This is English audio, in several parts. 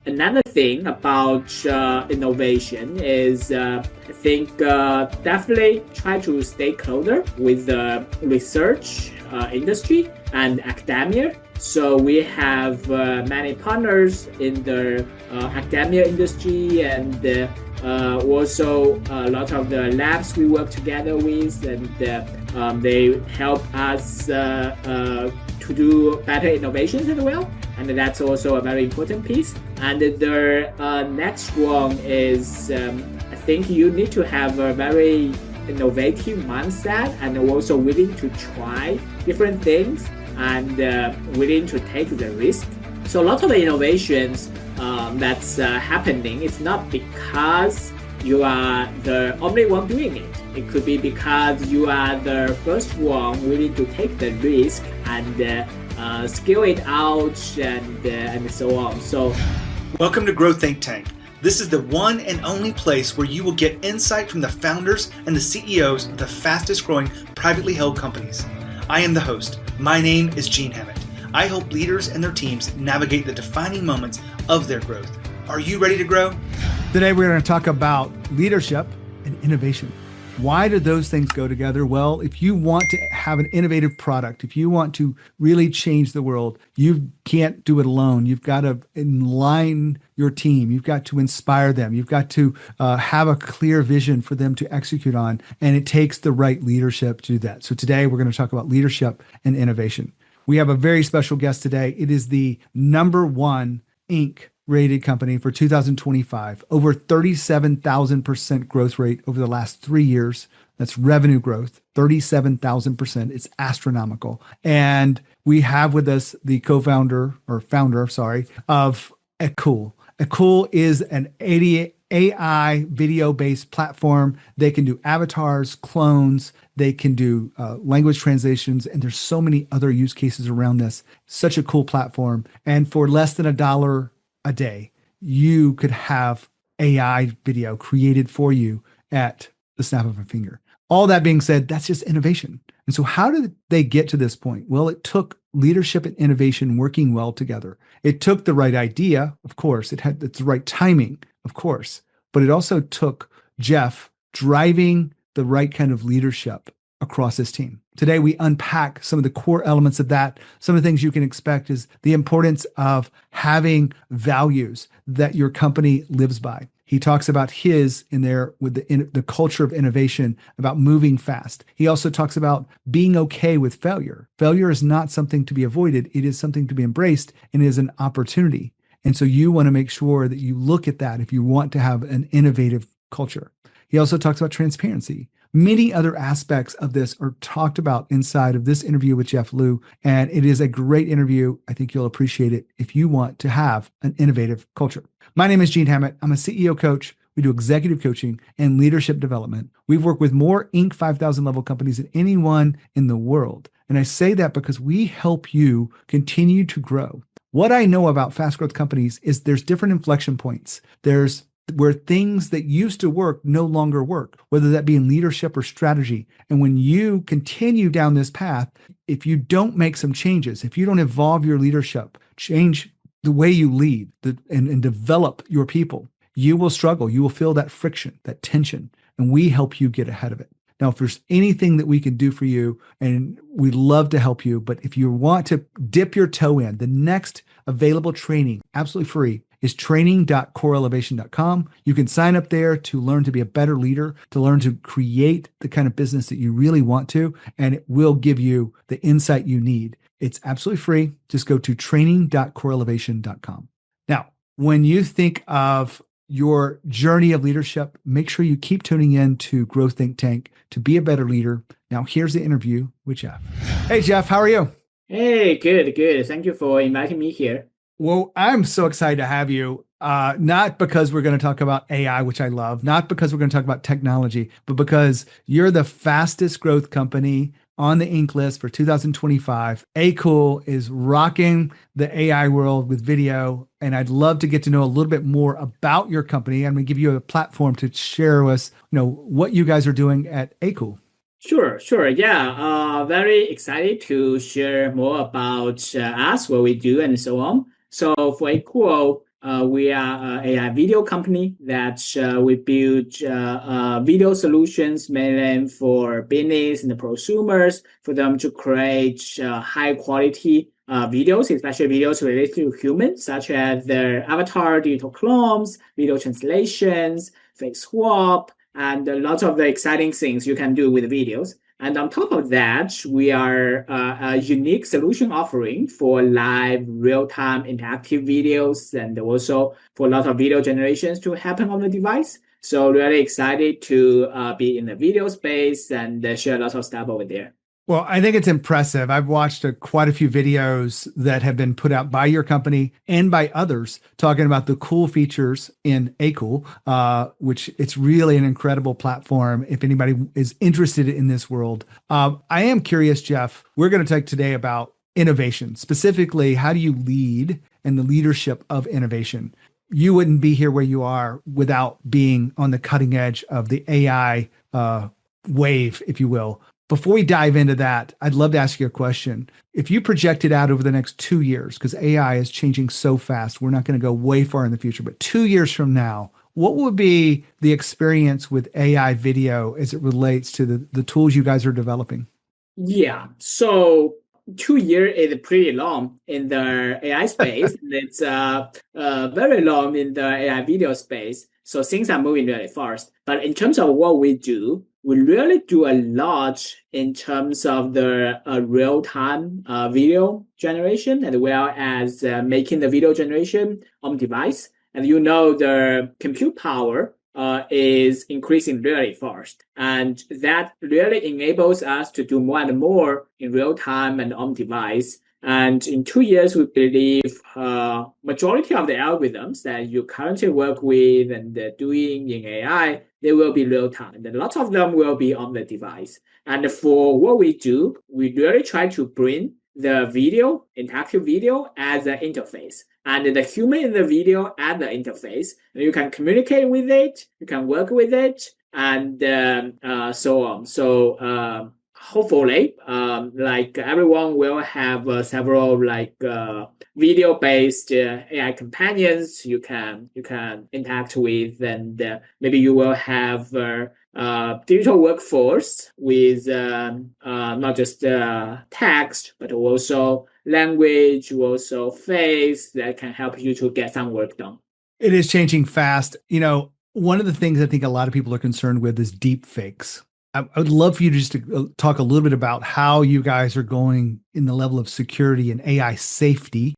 Another thing about innovation is I think definitely try to stay closer with the research industry and academia. So we have many partners in the academia industry and also a lot of the labs we work together with, and they help us to do better innovations as well. And that's also a very important piece. And the next one is I think you need to have a very innovative mindset and also willing to try different things and willing to take the risk. So a lot of the innovations that's happening is not because you are the only one doing it. It could be because you are the first one willing to take the risk and scale it out and so on. So, welcome to Grow Think Tank. This is the one and only place where you will get insight from the founders and the CEOs of the fastest growing privately held companies. I am the host. My name is Gene Hammett. I help leaders and their teams navigate the defining moments of their growth. Are you ready to grow? Today we're going to talk about leadership and innovation. Why do those things go together? Well, if you want to have an innovative product, if you want to really change the world, you can't do it alone. You've got to align your team. You've got to inspire them. You've got to have a clear vision for them to execute on. And it takes the right leadership to do that. So today we're going to talk about leadership and innovation. We have a very special guest today. It is the #1 Inc. rated company for 2025, over 37,000% growth rate over the last 3 years. That's revenue growth, 37,000%. It's astronomical. And we have with us the co-founder or founder, of Akool. Akool is an AI video-based platform. They can do avatars, clones, they can do language translations, and there's so many other use cases around this. Such a cool platform. And for less than $1 a day, you could have AI video created for you at the snap of a finger. All that being said, that's just innovation. And so how did they get to this point? Well, it took leadership and innovation working well together. It took the right idea, of course. It's the right timing, of course. But it also took Jeff driving the right kind of leadership across his team. Today, we unpack some of the core elements of that. Some of the things you can expect is the importance of having values that your company lives by. He talks about his in there with the culture of innovation, about moving fast. He also talks about being okay with failure. Failure is not something to be avoided. It is something to be embraced and is an opportunity. And so you want to make sure that you look at that if you want to have an innovative culture. He also talks about transparency. Many other aspects of this are talked about inside of this interview with Jeff Liu, and it is a great interview. I think you'll appreciate it if you want to have an innovative culture. My name is Gene Hammett. I'm a CEO coach. We do executive coaching and leadership development. We've worked with more Inc. 5000 level companies than anyone in the world. And I say that because we help you continue to grow. What I know about fast growth companies is there's different inflection points. There's where things that used to work no longer work, whether that be in leadership or strategy. And when you continue down this path, if you don't make some changes, if you don't evolve your leadership, change the way you lead and develop your people, you will struggle. You will feel that friction, that tension, and we help you get ahead of it. Now, if there's anything that we can do for you, and we'd love to help you, but if you want to dip your toe in, the next available training, absolutely free, is training.coreelevation.com. You can sign up there to learn to be a better leader, to learn to create the kind of business that you really want to, and it will give you the insight you need. It's absolutely free. Just go to training.coreelevation.com. Now, when you think of your journey of leadership, make sure you keep tuning in to Grow Think Tank to be a better leader. Now, here's the interview with Jeff. Hey, Jeff, how are you? Hey, good. Thank you for inviting me here. Well, I'm so excited to have you, not because we're going to talk about AI, which I love, not because we're going to talk about technology, but because you're the fastest growth company on the Inc. list for 2025. Akool is rocking the AI world with video, and I'd love to get to know a little bit more about your company. I'm going to give you a platform to share with us, what you guys are doing at Akool. Sure. Yeah, very excited to share more about us, what we do, and so on. So for Akool, We are an AI video company that we build video solutions mainly for business and prosumers for them to create high quality videos, especially videos related to humans, such as their avatar, digital clones, video translations, face swap, and a lot of the exciting things you can do with videos. And on top of that, we are a unique solution offering for live, real-time interactive videos and also for a lot of video generations to happen on the device. So really excited to be in the video space and share lots of stuff over there. Well, I think it's impressive. I've watched quite a few videos that have been put out by your company and by others talking about the cool features in Akool, which it's really an incredible platform if anybody is interested in this world. I am curious, Jeff, we're going to talk today about innovation. Specifically, how do you lead in the leadership of innovation? You wouldn't be here where you are without being on the cutting edge of the AI wave, if you will. Before we dive into that, I'd love to ask you a question. If you project it out over the next 2 years, because AI is changing so fast, we're not going to go way far in the future, but 2 years from now, what would be the experience with AI video as it relates to the tools you guys are developing? Yeah, so 2 years is pretty long in the AI space. It's very long in the AI video space. So things are moving really fast. But in terms of what we do, we really do a lot in terms of the real-time video generation as well as making the video generation on device. And the compute power is increasing really fast. And that really enables us to do more and more in real time and on device. And in 2 years, we believe majority of the algorithms that you currently work with and doing in AI, they will be real time. And a lot of them will be on the device. And for what we do, we really try to bring the video, interactive video, as an interface. And the human in the video as the interface. You can communicate with it, you can work with it, and so on. So hopefully, like everyone will have several video-based AI companions you can interact with, and maybe you will have digital workforce with not just text but also language, also face that can help you to get some work done. It is changing fast. One of the things I think a lot of people are concerned with is deep fakes. I would love for you to just talk a little bit about how you guys are going in the level of security and AI safety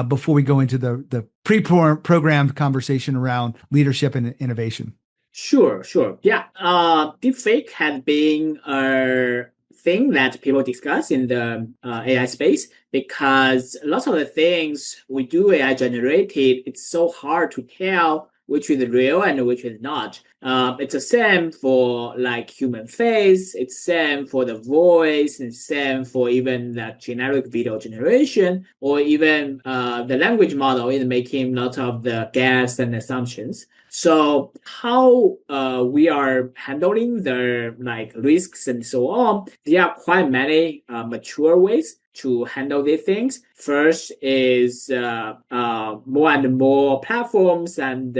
before we go into the pre-programmed conversation around leadership and innovation. Sure. Yeah. Deepfake has been a thing that people discuss in the AI space because lots of the things we do AI generated, it's so hard to tell which is real and which is not. It's the same for like human face, it's same for the voice, and same for even the generic video generation, or even the language model is making lots of the guess and assumptions. So how we are handling the risks and so on, there are quite many mature ways to handle these things. First is more and more platforms and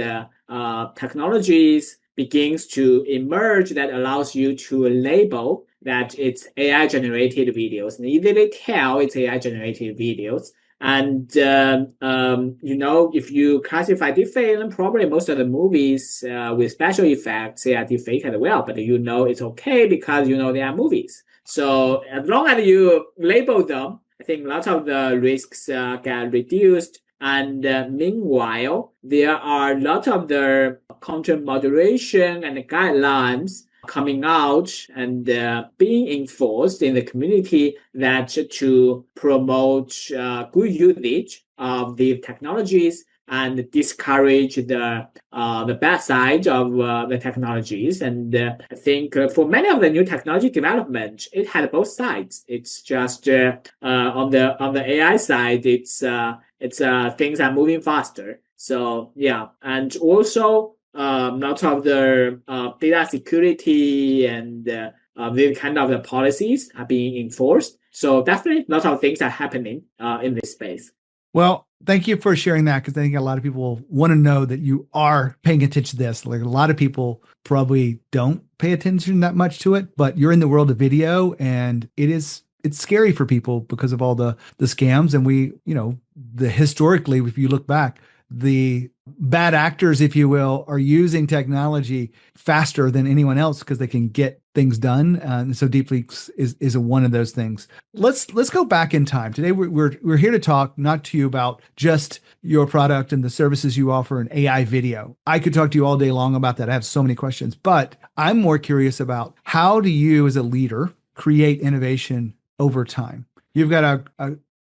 technologies begins to emerge that allows you to label that it's AI generated videos and easily tell it's AI generated videos. And if you classify deepfake, then probably most of the movies with special effects they are deepfake as well. But it's okay because they are movies. So as long as you label them, I think lots of the risks get reduced. And meanwhile, there are lots of the content moderation and guidelines coming out and being enforced in the community that to promote good usage of these technologies and discourage the bad side of the technologies. And I think for many of the new technology development, it had both sides. It's just on the AI side, it's things are moving faster. So yeah, and also lots of the data security and these kind of the policies are being enforced. So definitely lots of things are happening in this space. Well, Thank you for sharing that because I think a lot of people want to know that you are paying attention to this. Like a lot of people probably don't pay attention that much to it, but you're in the world of video and it's scary for people because of all the scams. And the historically, if you look back, the bad actors, if you will, are using technology faster than anyone else because they can get things done. And so DeepLeaks is one of those things. Let's go back in time. Today we're here to talk not to you about just your product and the services you offer in AI video. I could talk to you all day long about that. I have so many questions, but I'm more curious about how do you as a leader create innovation over time? You've got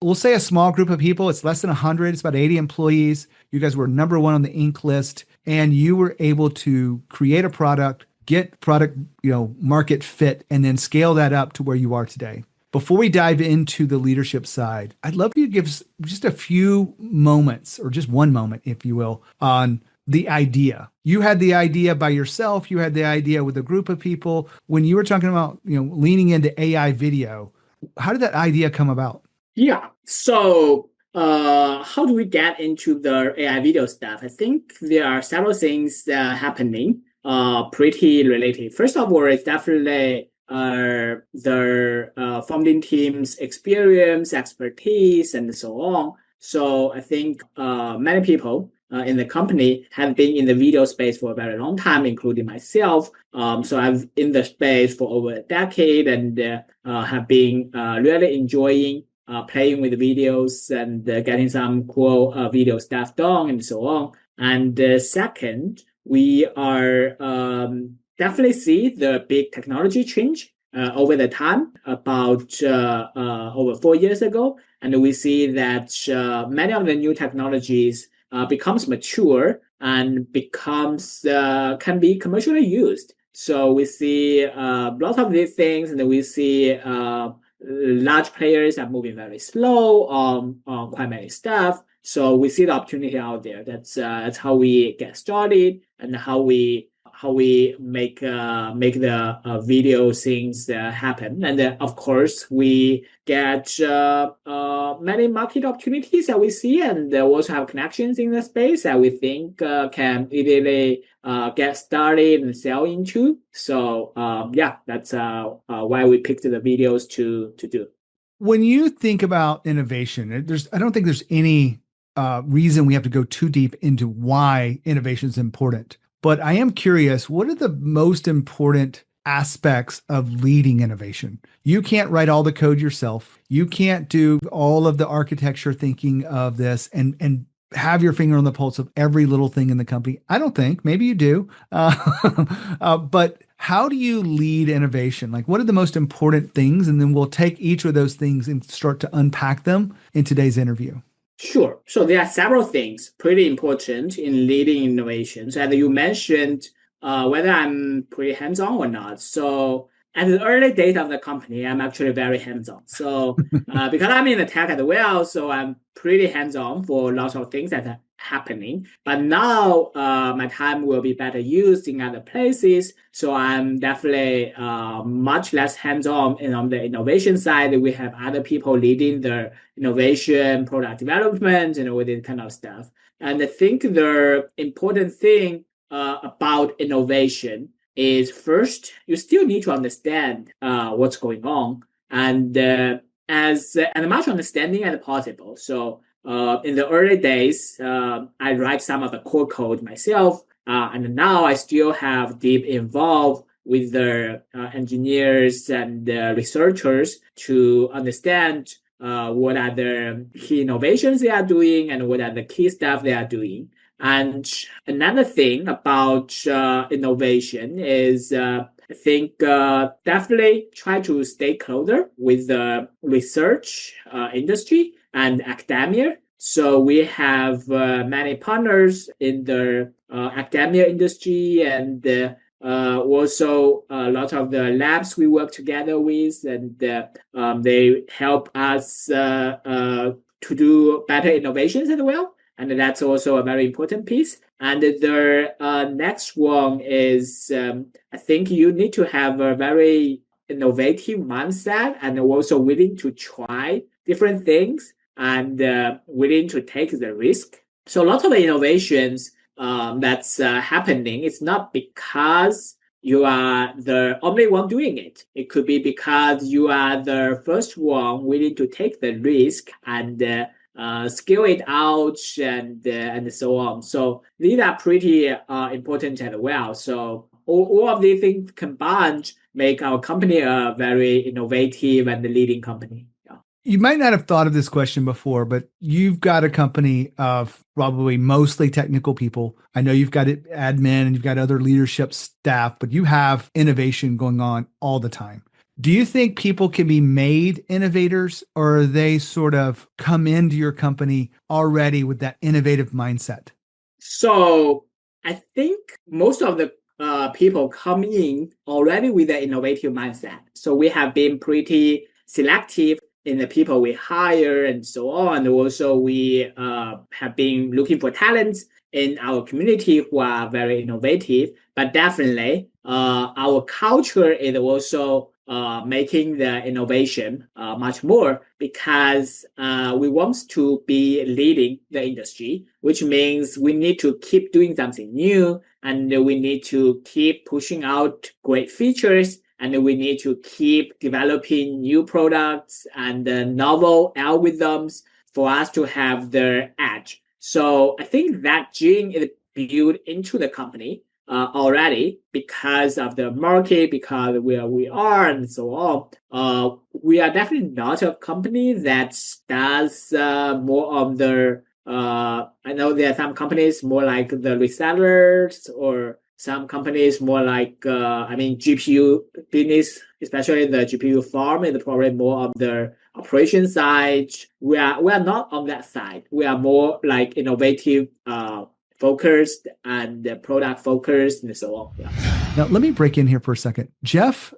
we'll say a small group of people. It's less than 100. It's about 80 employees. You guys were number one on the Inc. list, and you were able to create a product, get product, market fit, and then scale that up to where you are today. Before we dive into the leadership side, I'd love you to give us just a few moments, or just one moment, if you will, on the idea. You had the idea by yourself. You had the idea with a group of people. When you were talking about, leaning into AI video, how did that idea come about? Yeah. So how do we get into the AI video stuff? I think there are several things happening pretty related. First of all, it's definitely the founding team's experience, expertise, and so on. So I think many people in the company have been in the video space for a very long time, including myself. So I've in the space for over a decade and have been really enjoying playing with videos and getting some cool video stuff done and so on. And second, we are definitely see the big technology change over the time about over 4 years ago. And we see that many of the new technologies becomes mature and becomes can be commercially used. So we see lots of these things, and we see large players are moving very slow on quite many stuff. So we see the opportunity out there. That's how we get started and how we make the video things happen. And of course, we get many market opportunities that we see, and also have connections in the space that we think can easily get started and sell into. So that's why we picked the videos to do. When you think about innovation, I don't think there's any reason we have to go too deep into why innovation is important. But I am curious, what are the most important aspects of leading innovation? You can't write all the code yourself. You can't do all of the architecture thinking of this and have your finger on the pulse of every little thing in the company. I don't think. Maybe you do. But how do you lead innovation? Like, what are the most important things? And then we'll take each of those things and start to unpack them in today's interview. Sure. So there are several things pretty important in leading innovations. And you mentioned whether I'm pretty hands-on or not. So at the early days of the company, I'm actually very hands-on. So because I'm in the tech as well, so I'm pretty hands-on for lots of things that are happening. But now my time will be better used in other places. So I'm definitely much less hands-on. And on the innovation side, we have other people leading the innovation, product development, and all this kind of stuff. And I think the important thing about innovation is first, you still need to understand what's going on and as much understanding as possible. So in the early days, I write some of the core code myself, and now I still have deep involved with the engineers and researchers to understand what are the key innovations they are doing and what are the key stuff they are doing. And another thing about innovation is I think definitely try to stay closer with the research industry and academia. So we have many partners in the academia industry and also a lot of the labs we work together with, and they help us to do better innovations as well. And that's also a very important piece. And the next one is I think you need to have a very innovative mindset and also willing to try different things. and willing to take the risk. So lots of innovations that's happening. It's not because you are the only one doing it. It could be because you are the first one willing to take the risk and scale it out and so on. So these are pretty important as well. So all of these things combined make our company a very innovative and leading company. You might not have thought of this question before, but you've got a company of probably mostly technical people. I know you've got admin and you've got other leadership staff, but you have innovation going on all the time. Do you think people can be made innovators, or are they sort of come into your company already with that innovative mindset? So I think most of the people come in already with an innovative mindset. So we have been pretty selective in the people we hire and so on. And also we have been looking for talents in our community who are very innovative, but definitely our culture is also making the innovation much more, because we want to be leading the industry, which means we need to keep doing something new, and we need to keep pushing out great features, and we need to keep developing new products and novel algorithms for us to have the edge. So I think that gene is built into the company already because of the market, because where we are and so on. We are definitely not a company that does more of the, I know there are some companies more like the resellers, or some companies more like, GPU business, especially the GPU farm, is probably more of the operation side. We are not on that side. We are more like innovative focused and product focused and so on. Yeah. Now, let me break in here for a second. Jeff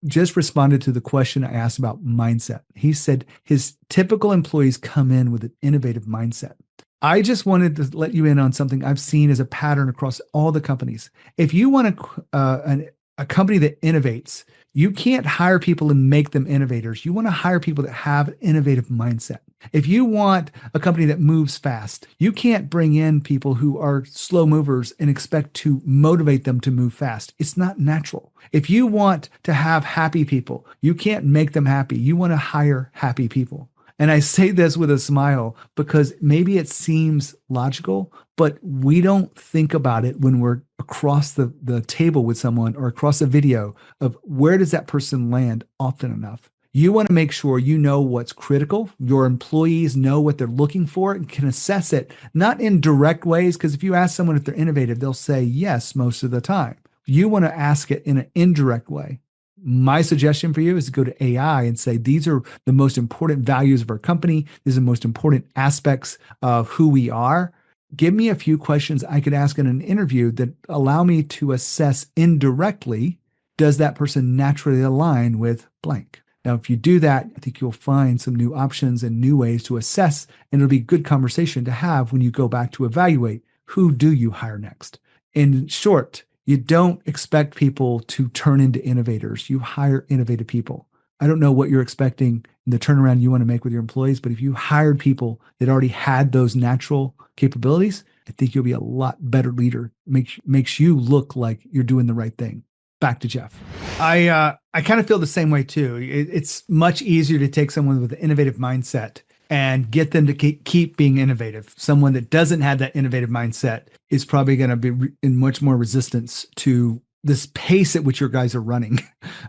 just responded to the question I asked about mindset. He said his typical employees come in with an innovative mindset. I just wanted to let you in on something I've seen as a pattern across all the companies. If you want a company that innovates, you can't hire people and make them innovators. You want to hire people that have an innovative mindset. If you want a company that moves fast, you can't bring in people who are slow movers and expect to motivate them to move fast. It's not natural. If you want to have happy people, you can't make them happy. You want to hire happy people. And I say this with a smile because maybe it seems logical, but we don't think about it when we're across the table with someone or across a video of where does that person land often enough. You want to make sure you know what's critical. Your employees know what they're looking for and can assess it, not in direct ways, because if you ask someone if they're innovative, they'll say yes most of the time. You want to ask it in an indirect way. My suggestion for you is to go to AI and say, these are the most important values of our company. These are the most important aspects of who we are. Give me a few questions I could ask in an interview that allow me to assess indirectly, does that person naturally align with blank? Now, if you do that, I think you'll find some new options and new ways to assess, and it'll be good conversation to have when you go back to evaluate who do you hire next. In short, you don't expect people to turn into innovators. You hire innovative people. I don't know what you're expecting in the turnaround you want to make with your employees, but if you hired people that already had those natural capabilities, I think you'll be a lot better leader. Makes you look like you're doing the right thing. Back to Jeff. I kind of feel the same way too. It's much easier to take someone with an innovative mindset and get them to keep being innovative. Someone that doesn't have that innovative mindset is probably going to be in much more resistance to this pace at which your guys are running.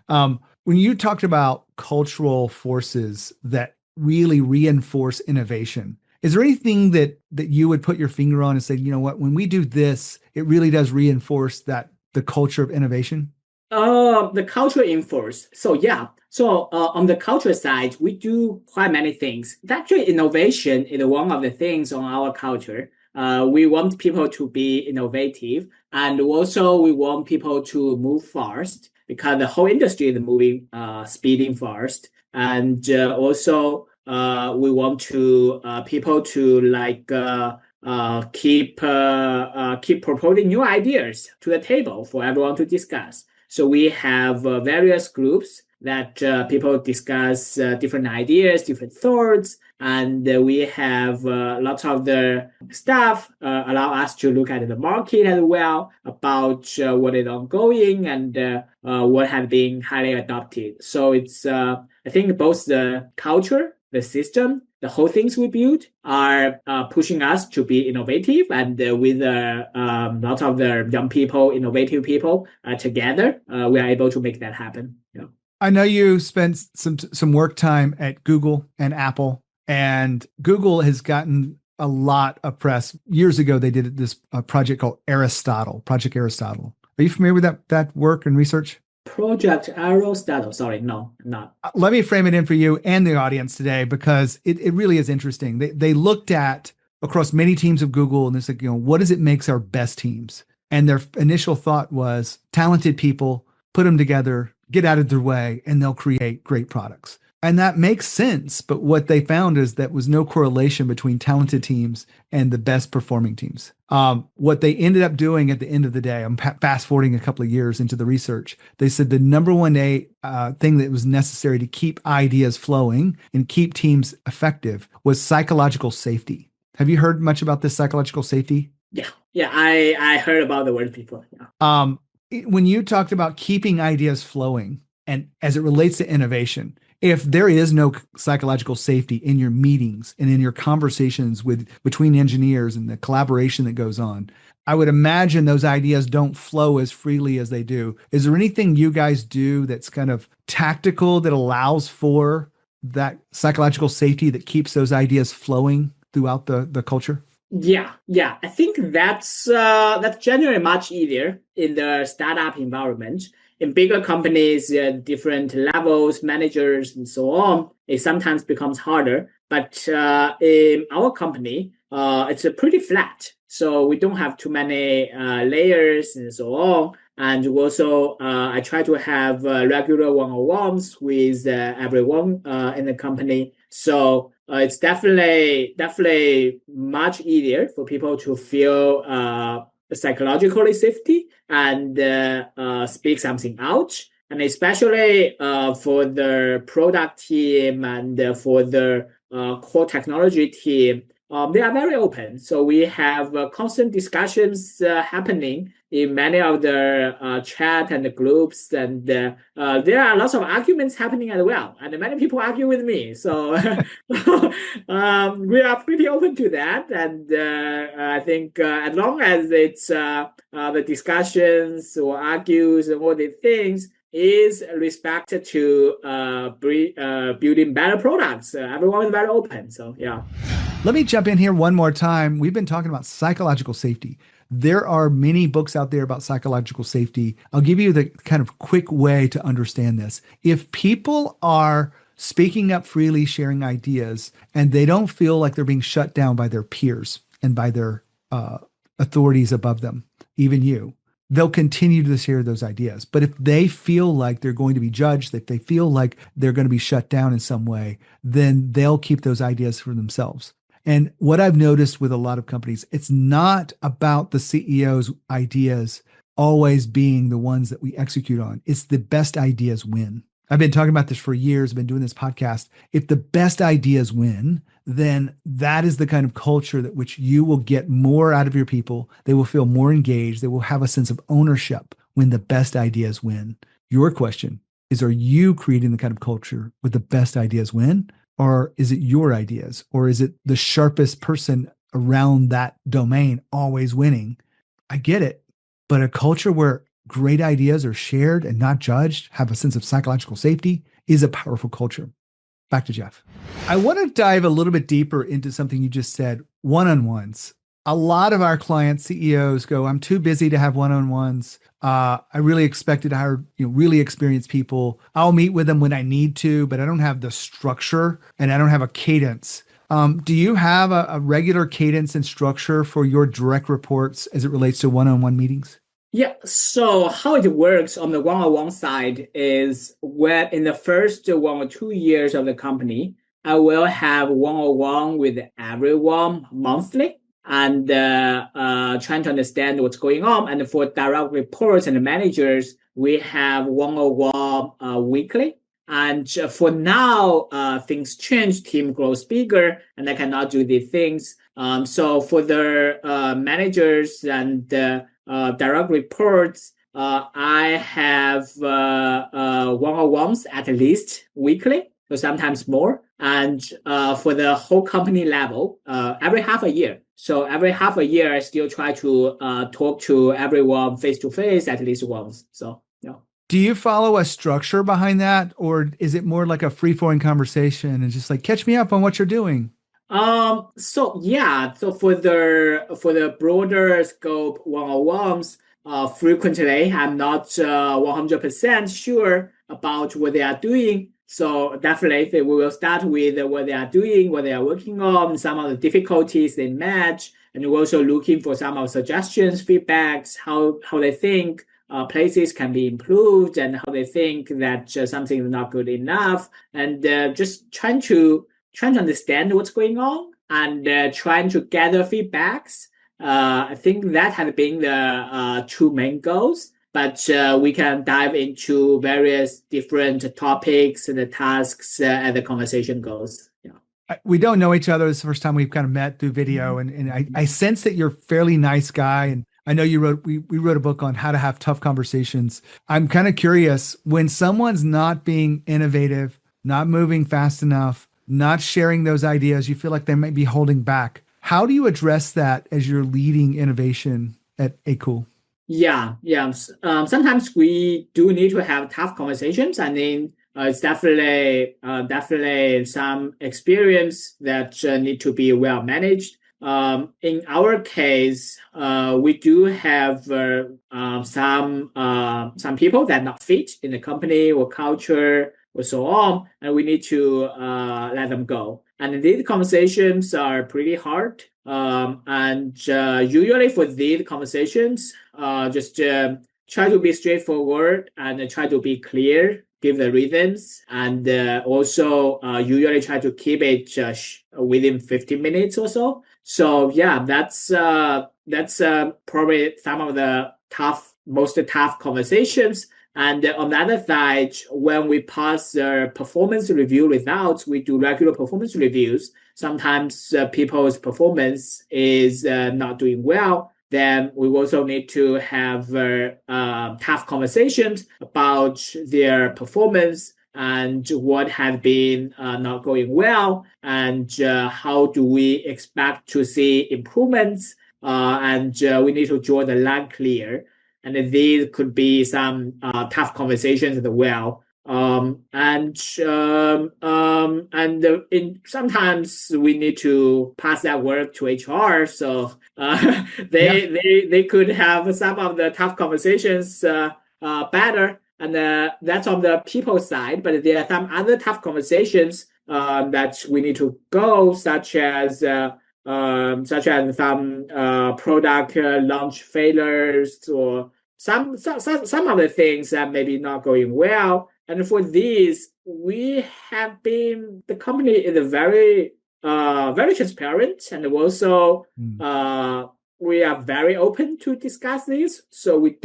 When you talked about cultural forces that really reinforce innovation, is there anything that you would put your finger on and say, you know what, when we do this, it really does reinforce the culture of innovation? The culture enforce. So yeah. So on the culture side, we do quite many things. Actually, innovation is one of the things on our culture. We want people to be innovative, and also we want people to move fast because the whole industry is moving, speeding fast. And also we want to people to keep proposing new ideas to the table for everyone to discuss. So we have various groups that people discuss different ideas, different thoughts, and we have lots of the staff allow us to look at the market as well about what is ongoing and what has been highly adopted. So it's I think both the culture, the system, the whole things we build are pushing us to be innovative, and with lots of the young people, innovative people together, we are able to make that happen. Yeah. I know you spent some work time at Google and Apple, and Google has gotten a lot of press. Years ago, they did this project called Project Aristotle. Are you familiar with that work and research? Project Aristotle. Sorry, no, I'm not. Let me frame it in for you and the audience today, because it really is interesting. They looked at across many teams of Google, and they said, what does it makes our best teams? And their initial thought was talented people, put them together, get out of their way, and they'll create great products. And that makes sense. But what they found is that was no correlation between talented teams and the best performing teams. What they ended up doing at the end of the day, I'm fast forwarding a couple of years into the research, they said the number one thing that was necessary to keep ideas flowing and keep teams effective was psychological safety. Have you heard much about this psychological safety? Yeah, I heard about the word before. Yeah. When you talked about keeping ideas flowing and as it relates to innovation, if there is no psychological safety in your meetings and in your conversations between engineers and the collaboration that goes on, I would imagine those ideas don't flow as freely as they do. Is there anything you guys do that's kind of tactical that allows for that psychological safety that keeps those ideas flowing throughout the culture? Yeah. I think that's generally much easier in the startup environment. In bigger companies, different levels, managers, and so on, it sometimes becomes harder. But in our company, it's pretty flat. So we don't have too many layers and so on. And also, I try to have regular one-on-ones with everyone in the company. So it's definitely much easier for people to feel psychologically safety and speak something out. And especially for the product team and for the core technology team, they are very open. So we have constant discussions happening in many of the chat and the groups, and there are lots of arguments happening as well. And many people argue with me. So we are pretty open to that. And I think as long as it's the discussions or argues and all these things is respected to building better products, everyone is very open. So yeah. Let me jump in here one more time. We've been talking about psychological safety. There are many books out there about psychological safety. I'll give you the kind of quick way to understand this. If people are speaking up freely, sharing ideas, and they don't feel like they're being shut down by their peers and by their authorities above them, even you, they'll continue to share those ideas. But if they feel like they're going to be judged, if they feel like they're going to be shut down in some way, then they'll keep those ideas for themselves. And what I've noticed with a lot of companies, it's not about the CEO's ideas always being the ones that we execute on. It's the best ideas win. I've been talking about this for years. I've been doing this podcast. If the best ideas win, then that is the kind of culture that which you will get more out of your people. They will feel more engaged. They will have a sense of ownership when the best ideas win. Your question is, are you creating the kind of culture where the best ideas win? Or is it your ideas? Or is it the sharpest person around that domain always winning? I get it. But a culture where great ideas are shared and not judged, have a sense of psychological safety, is a powerful culture. Back to Jeff. I want to dive a little bit deeper into something you just said, one-on-ones. A lot of our clients, CEOs go, I'm too busy to have one-on-ones. I really expected to hire really experienced people. I'll meet with them when I need to, but I don't have the structure and I don't have a cadence. Do you have a regular cadence and structure for your direct reports as it relates to one-on-one meetings? Yeah, so how it works on the one-on-one side is when in the first 1 or 2 years of the company, I will have one-on-one with everyone monthly and trying to understand what's going on. And for direct reports and managers, we have one-on-one weekly. And for now, things change, team grows bigger, and I cannot do these things. So for the managers and direct reports, I have one-on-ones at least weekly, so sometimes more. And for the whole company level, every half a year. So every half a year, I still try to talk to everyone face to face at least once. So, yeah. Do you follow a structure behind that, or is it more like a free-flowing conversation and just like catch me up on what you're doing? So yeah, so for the broader scope one-on-ones, frequently I'm not 100% sure about what they are doing. So definitely we will start with what they are doing, what they are working on, some of the difficulties they match, and we're also looking for some of suggestions, feedbacks, how they think places can be improved, and how they think that something is not good enough, and just trying to understand what's going on and trying to gather feedbacks. I think that has been the two main goals, but we can dive into various different topics and the tasks as the conversation goes. Yeah. We don't know each other. This is the first time we've kind of met through video, and I sense that you're a fairly nice guy. And I know we wrote a book on how to have tough conversations. I'm kind of curious, when someone's not being innovative, not moving fast enough, not sharing those ideas, you feel like they might be holding back. How do you address that as you're leading innovation at Akool? Yeah. Sometimes we do need to have tough conversations. I mean, it's definitely some experience that need to be well managed. In our case, we do have some people that not fit in the company or culture or so on, and we need to let them go. And these conversations are pretty hard. And usually for these conversations, just try to be straightforward and try to be clear, give the reasons, and also usually try to keep it within 15 minutes or so. So yeah, that's probably some of the most tough conversations. And on the other side, when we pass the performance review results, we do regular performance reviews. Sometimes people's performance is not doing well. Then we also need to have tough conversations about their performance and what has been not going well, and how do we expect to see improvements, and we need to draw the line clear. And these could be some tough conversations as well. Sometimes we need to pass that work to HR. So they could have some of the tough conversations better, and that's on the people side. But there are some other tough conversations that we need to go, such as some product launch failures, or some other things that maybe not going well. And for these, the company is very transparent, and also we are very open to discuss this. So we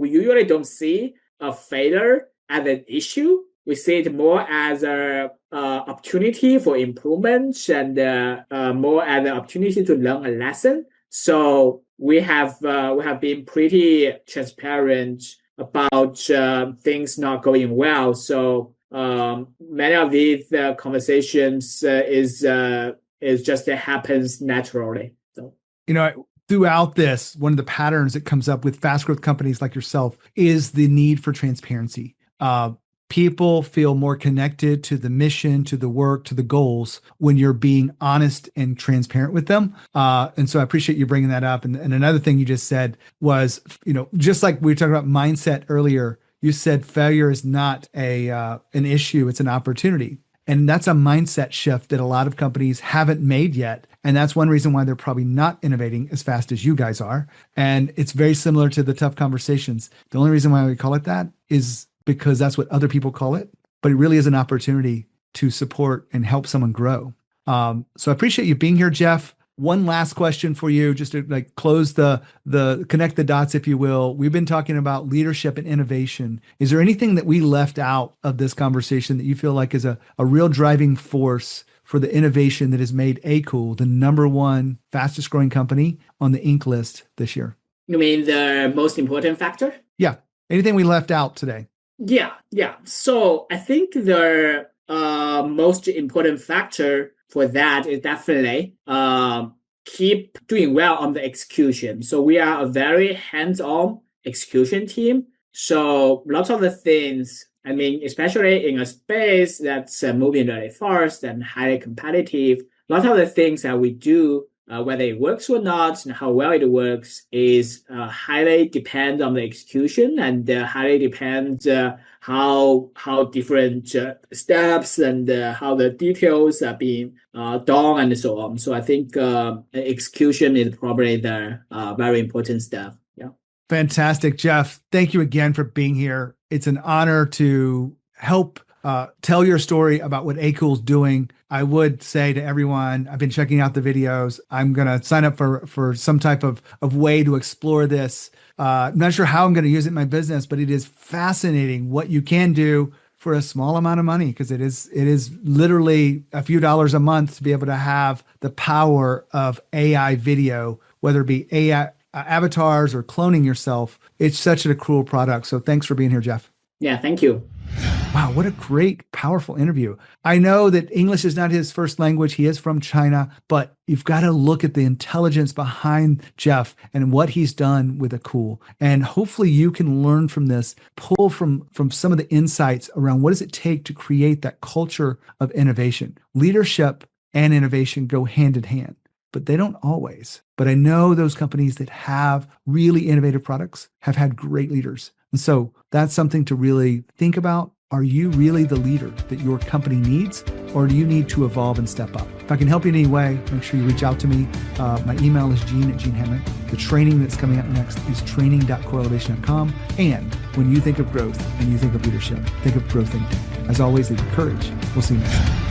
usually don't see a failure as an issue. We see it more as a opportunity for improvement, and more as an opportunity to learn a lesson. So we have been pretty transparent about things not going well. So many of these conversations is just happens naturally. So throughout this, one of the patterns that comes up with fast growth companies like yourself is the need for transparency. People feel more connected to the mission, to the work, to the goals when you're being honest and transparent with them. And so I appreciate you bringing that up. And another thing you just said was, just like we were talking about mindset earlier, you said failure is not an issue, it's an opportunity. And that's a mindset shift that a lot of companies haven't made yet. And that's one reason why they're probably not innovating as fast as you guys are. And it's very similar to the tough conversations. The only reason why we call it that is because that's what other people call it, but it really is an opportunity to support and help someone grow. So I appreciate you being here, Jeff. one last question for you, just to like close the connect the dots, if you will. We've been talking about leadership and innovation. Is there anything that we left out of this conversation that you feel like is a real driving force for the innovation that has made Akool the number one fastest growing company on the Inc. list this year? You mean the most important factor? Yeah. Anything we left out today? Yeah. So I think the most important factor for that is definitely keep doing well on the execution. So we are a very hands-on execution team. So lots of the things, especially in a space that's moving really fast and highly competitive, lots of the things that we do, whether it works or not and how well it works, is highly depend on the execution, and highly depends how different steps and how the details are being done and so on. So I think execution is probably the very important step. Yeah. Fantastic, Jeff. Thank you again for being here. It's an honor to help tell your story about what Akool's doing. I would say to everyone, I've been checking out the videos. I'm going to sign up for some type of way to explore this. I'm not sure how I'm going to use it in my business, but it is fascinating what you can do for a small amount of money, because it is literally a few dollars a month to be able to have the power of AI video, whether it be AI avatars or cloning yourself. It's such a cool product. So thanks for being here, Jeff. Yeah, thank you. Wow, what a great, powerful interview. I know that English is not his first language. He is from China, but you've got to look at the intelligence behind Jeff and what he's done with Akool. And hopefully you can learn from this, pull from some of the insights around what does it take to create that culture of innovation. Leadership and innovation go hand in hand, but they don't always. But I know those companies that have really innovative products have had great leaders. And so that's something to really think about. Are you really the leader that your company needs, or do you need to evolve and step up? If I can help you in any way, make sure you reach out to me. My email is gene@genehammett. The training that's coming up next is training.coreelevation.com. And when you think of growth and you think of leadership, think of Growth Think Tank. As always, lead with courage. We'll see you next time.